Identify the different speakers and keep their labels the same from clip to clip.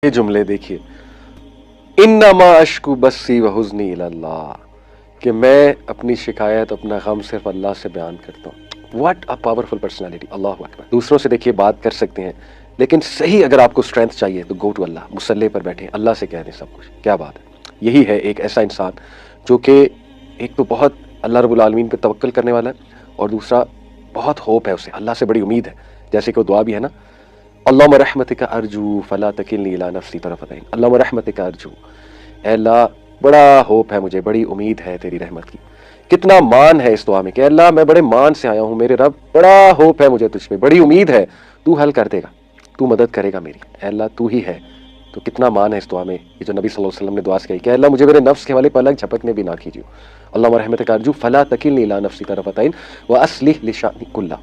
Speaker 1: یہ جملے دیکھیے، انما اشکو بسی و حزنی اللہ، کہ میں اپنی شکایت، اپنا غم صرف اللہ سے بیان کرتا ہوں۔ واٹ اے پاورفل پرسنالٹی، اللہ اکبر۔ دوسروں سے دیکھیے بات کر سکتے ہیں، لیکن صحیح اگر آپ کو اسٹرینتھ چاہیے تو گو ٹو اللہ، مصلی پر بیٹھیں، اللہ سے کہہ دیں سب کچھ۔ کیا بات ہے، یہی ہے ایک ایسا انسان جو کہ ایک تو بہت اللہ رب العالمین پہ توکل کرنے والا ہے، اور دوسرا بہت ہوپ ہے اسے، اللہ سے بڑی امید ہے، جیسے کہ وہ دعا بھی ہے نا، اللہم رحمتک ارجو فلا تکلنی الی نفسی طرفۃ عین، اللہم رحمتک ارجو، اے اللہ بڑا ہوپ ہے مجھے، بڑی امید ہے تیری رحمت کی۔ کتنا مان ہے اس دعا میں کہ اللہ میں بڑے مان سے آیا ہوں، میرے رب بڑا ہوپ ہے مجھے تجھ پہ، بڑی امید ہے، تو حل کر دے گا، تو مدد کرے گا میری، اے اللہ تو ہی ہے۔ تو کتنا مان ہے اس دعا میں، یہ جو نبی صلی اللہ علیہ وسلم نے دعا سے کہی کہ اللہ مجھے میرے نفس کے حوالے پہ الگ جھپکنے بھی نہ کیجیے، اللہم رحمتک ارجو فلا تکلنی الی نفسی طرفۃ عین واصلح لشأنی کلہ،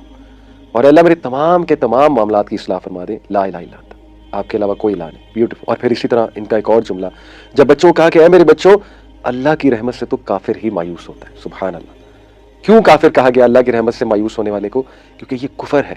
Speaker 1: اور اللہ میرے تمام کے تمام معاملات کی اصلاح فرما دے، لا الہ الا انت، آپ کے علاوہ کوئی الہ نہیں۔ بیوٹیفل۔ اور پھر اسی طرح ان کا ایک اور جملہ، جب بچوں کو کہا کہ اے میرے بچوں، اللہ کی رحمت سے تو کافر ہی مایوس ہوتا ہے، سبحان اللہ۔ کیوں کافر کہا گیا اللہ کی رحمت سے مایوس ہونے والے کو؟ کیونکہ یہ کفر ہے۔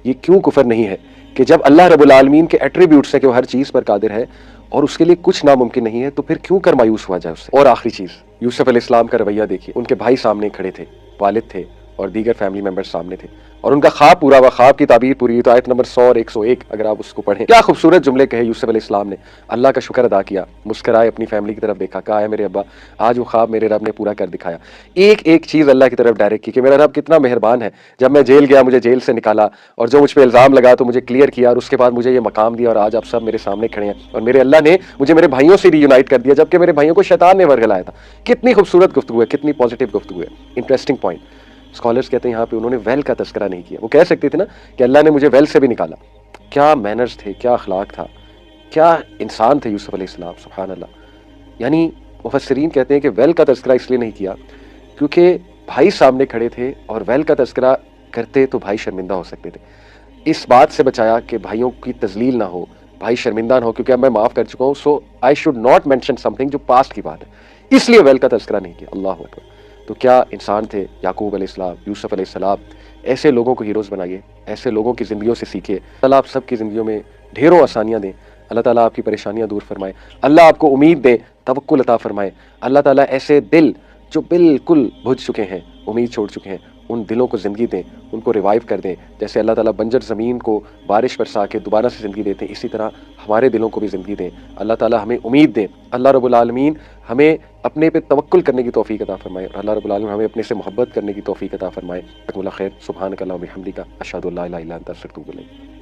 Speaker 1: یہ کیوں کفر نہیں ہے کہ جب اللہ رب العالمین کے ایٹریبیوٹس ہیں کہ وہ ہر چیز پر قادر ہے اور اس کے لیے کچھ ناممکن نہیں ہے، تو پھر کیوں کر مایوس ہوا جائے اس سے؟ اور آخری چیز، یوسف علیہ السلام کا رویہ دیکھیے، ان کے بھائی سامنے کھڑے تھے، والد تھے اور دیگر فیملی ممبر سامنے تھے، اور ان کا خواب پورا ہوا، خواب کی تعبیر پوری ہوئی۔ تو آیت نمبر 100 اور 101 اگر آپ اس کو پڑھیں، کیا خوبصورت جملے کہے یوسف علیہ السلام نے، اللہ کا شکر ادا کیا، مسکرائے، اپنی فیملی کی طرف دیکھا، کہا اے میرے ابا آج وہ خواب میرے رب نے پورا کر دکھایا۔ ایک ایک چیز اللہ کی طرف ڈائریکٹ کی کہ میرا رب کتنا مہربان ہے، جب میں جیل گیا مجھے جیل سے نکالا، اور جو مجھ پہ الزام لگا تو مجھے کلیئر کیا، اور اس کے بعد مجھے یہ مقام دیا، اور آج آپ سب میرے سامنے کھڑے ہیں، اور میرے اللہ نے مجھے میرے بھائیوں سے ری یونائٹ کر دیا، جبکہ میرے بھائیوں کو شیطان نے ورگلایا تھا۔ کتنی خوبصورت گفتگو ہے، کتنی پازیٹیو گفتگو ہے۔ انٹرسٹنگ پوائنٹ، اسکالرز کہتے ہیں یہاں پہ انہوں نے ویل کا تذکرہ نہیں کیا۔ وہ کہہ سکتے تھے نا کہ اللہ نے مجھے ویل سے بھی نکالا۔ کیا مینرز تھے، کیا اخلاق تھا، کیا انسان تھے یوسف علیہ السلام، سبحان اللہ۔ یعنی مفسرین کہتے ہیں کہ ویل کا تذکرہ اس لیے نہیں کیا کیونکہ بھائی سامنے کھڑے تھے، اور ویل کا تذکرہ کرتے تو بھائی شرمندہ ہو سکتے تھے۔ اس بات سے بچایا کہ بھائیوں کی تذلیل نہ ہو، بھائی شرمندہ نہ ہو، کیونکہ اب میں معاف کر چکا ہوں، so I should not mention something جو پاسٹ کی بات ہے، اس لیے ویل کا تذکرہ نہیں کیا۔ اللہ اکبر۔ تو کیا انسان تھے یعقوب علیہ السلام، یوسف علیہ السلام۔ ایسے لوگوں کو ہیروز بنائیے، ایسے لوگوں کی زندگیوں سے سیکھیے۔ اللہ آپ سب کی زندگیوں میں ڈھیروں آسانیاں دیں، اللہ تعالیٰ آپ کی پریشانیاں دور فرمائے، اللہ آپ کو امید دے، توکل عطا فرمائے، اللہ تعالیٰ ایسے دل جو بالکل بجھ چکے ہیں، امید چھوڑ چکے ہیں، ان دلوں کو زندگی دیں، ان کو ریوائیو کر دیں، جیسے اللہ تعالیٰ بنجر زمین کو بارش برسا کے دوبارہ سے زندگی دیتے ہیں، اسی طرح ہمارے دلوں کو بھی زندگی دیں۔ اللہ تعالیٰ ہمیں امید دیں، اللہ رب العالمین ہمیں اپنے پہ توکل کرنے کی توفیق عطا فرمائے، اور اللہ رب العالمین ہمیں اپنے سے محبت کرنے کی توفیق عطا فرمائے۔ جزاکم اللہ خیر، سبحانک اللہم و بحمدک، اشہد ان لا الہ الا انت، استغفرک و اتوب الیک۔